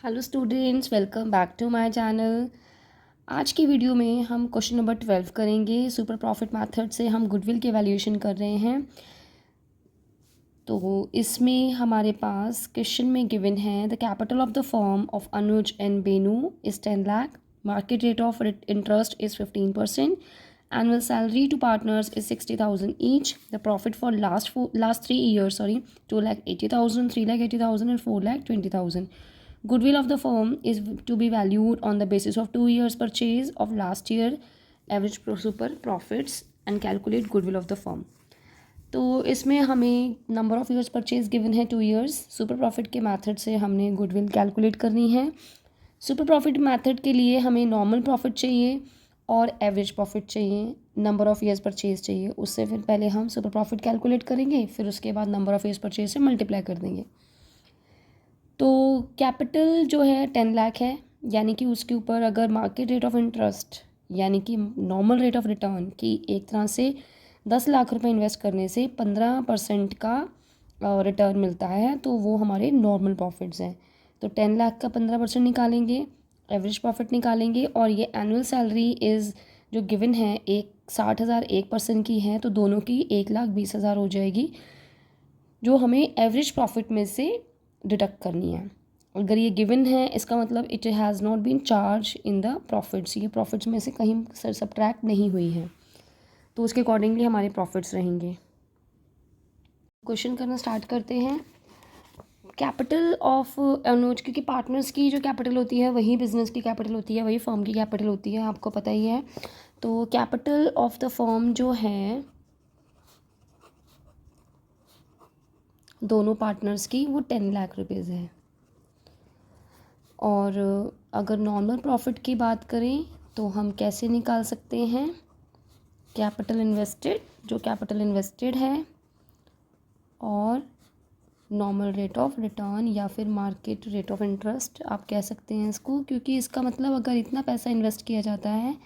Hello students, welcome back to my channel. आज की video में हम क्वेश्चन नंबर 12 करेंगे। सुपर प्रॉफिट मेथड से हम गुडविल की वैल्यूएशन कर रहे हैं। तो इसमें हमारे पास क्वेश्चन में गिवन है the capital of the firm of Anuj and Benu is 10 lakh, market rate of interest is 15%, annual salary to partners is 60,000 each. The profit for last 3 years, 2,80,000, 3,80,000 and 4,20,000. Goodwill of the firm is to be valued on the basis of 2 years purchase of last year average super profits and calculate goodwill of the firm. तो इसमें हमें number of years purchase given है 2 years. Super profit के method से हमने goodwill calculate करनी है। Super profit method के लिए हमें नॉर्मल प्रॉफिट चाहिए और एवरेज प्रॉफिट चाहिए, नंबर ऑफ़ ईयर्स परचेज चाहिए। उससे फिर पहले हम सुपर प्रॉफिट कैलकुलेट करेंगे, फिर उसके बाद नंबर ऑफ़ ईयर्स परचेज से मल्टीप्लाई कर देंगे। तो कैपिटल जो है 10 लाख है, यानी कि उसके ऊपर अगर मार्केट रेट ऑफ इंटरेस्ट यानी कि नॉर्मल रेट ऑफ रिटर्न की एक तरह से 10 लाख रुपए इन्वेस्ट करने से 15% का रिटर्न मिलता है, तो वो हमारे नॉर्मल प्रॉफिट्स हैं। तो 10 लाख का 15% निकालेंगे, एवरेज प्रॉफिट निकालेंगे, और ये एनुअल सैलरी इज़ जो गिवन है 60,000 1% की है, तो दोनों की 1,20,000 हो जाएगी, जो हमें एवरेज प्रॉफिट में से डिडक्ट करनी है। अगर ये गिवन है इसका मतलब it has not been charge in the profits, ये प्रॉफिट्स में से कहीं सब्ट्रैक्ट नहीं हुई है, तो उसके अकॉर्डिंगली हमारे प्रॉफिट्स रहेंगे। क्वेश्चन करना स्टार्ट करते हैं। कैपिटल ऑफ अनुज, क्योंकि पार्टनर्स की जो कैपिटल होती है वही बिजनेस की कैपिटल होती है, वही फर्म की कैपिटल होती है, आपको पता ही है। तो कैपिटल ऑफ द फर्म जो है दोनों पार्टनर्स की वो 10 लाख रुपीज़ है। और अगर नॉर्मल प्रॉफिट की बात करें तो हम कैसे निकाल सकते हैं? कैपिटल इन्वेस्टेड, जो कैपिटल इन्वेस्टेड है, और नॉर्मल रेट ऑफ रिटर्न या फिर मार्केट रेट ऑफ इंटरेस्ट आप कह सकते हैं इसको, क्योंकि इसका मतलब अगर इतना पैसा इन्वेस्ट किया जाता है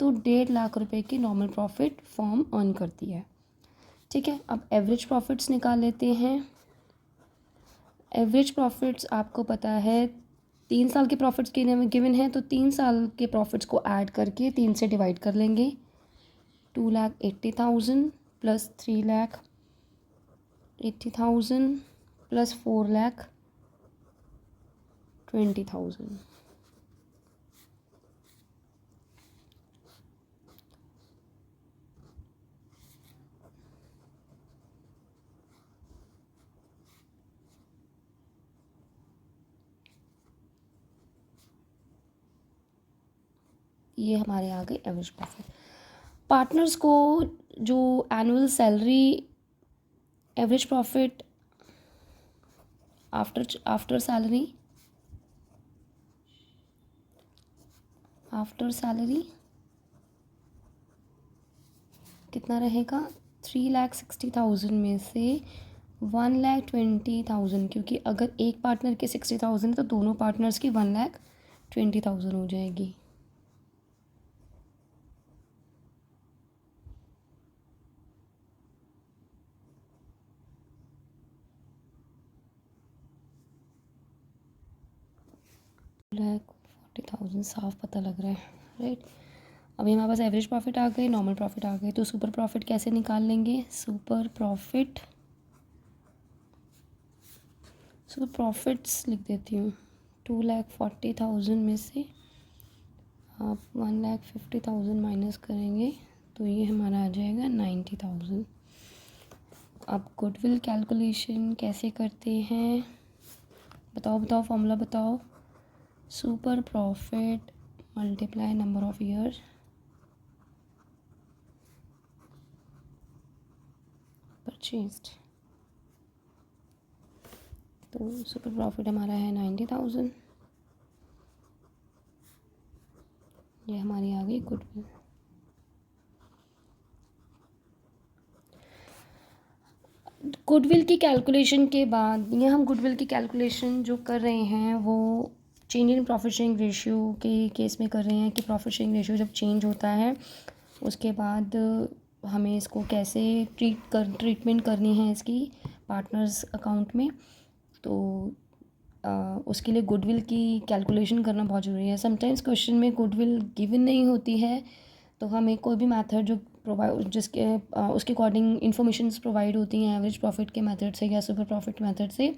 तो 1.5 लाख रुपए की नॉर्मल प्रॉफिट फर्म अर्न करती है। ठीक है, अब एवरेज प्रॉफिट्स निकाल लेते हैं। एवरेज प्रॉफिट्स आपको पता है 3 साल के प्रॉफिट्स के गिवन है, तो 3 साल के प्रॉफिट्स को ऐड करके 3 से डिवाइड कर लेंगे। 2,80,000 प्लस 3,80,000 प्लस 4,20,000। ये हमारे आ गए एवरेज प्रॉफिट। पार्टनर्स को जो annual salary, average profit after salary कितना रहेगा? 3,60,000 में से 1,20,000, क्योंकि अगर एक पार्टनर की 60,000 है तो दोनों पार्टनर्स की 1,20,000 हो जाएगी। $1,40,000 साफ पता लग रहा है, राइट। अभी हमारे पास एवरेज प्रॉफिट आ गए, नॉर्मल प्रॉफिट आ गए, तो सुपर प्रॉफिट कैसे निकाल लेंगे? सुपर प्रॉफिट्स लिख देती हूँ। 2,40,000 में से आप 1,50,000 माइनस करेंगे तो ये हमारा आ जाएगा 90,000। अब गुडविल कैलकुलेशन कैसे करते हैं? बताओ फॉर्मूला बताओ। Super profit multiply number of year purchased. तो सुपर प्रॉफिट हमारा है 90,000, ये हमारी आ गई गुडविल। गुडविल की कैलकुलेशन के बाद ये हम गुडविल की कैलकुलेशन जो कर रहे हैं वो change in profit sharing ratio के केस में कर रहे हैं, कि प्रॉफिट शेयरिंग रेशियो जब चेंज होता है उसके बाद हमें इसको कैसे ट्रीटमेंट करनी है इसकी पार्टनर्स अकाउंट में। तो उसके लिए गुडविल की कैलकुलेशन करना बहुत ज़रूरी है। समटाइम्स क्वेश्चन में गुडविल गिवन नहीं होती है, तो हमें कोई भी मेथड जो प्रोवाइड जिसके उसके अकॉर्डिंग इन्फॉर्मेशंस प्रोवाइड होती हैं एवरेज प्रॉफिट के मेथड से या सुपर प्रॉफिट मेथड से,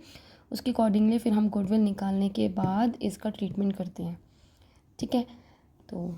उसके अकॉर्डिंगली फिर हम गुडविल निकालने के बाद इसका ट्रीटमेंट करते हैं। ठीक है, तो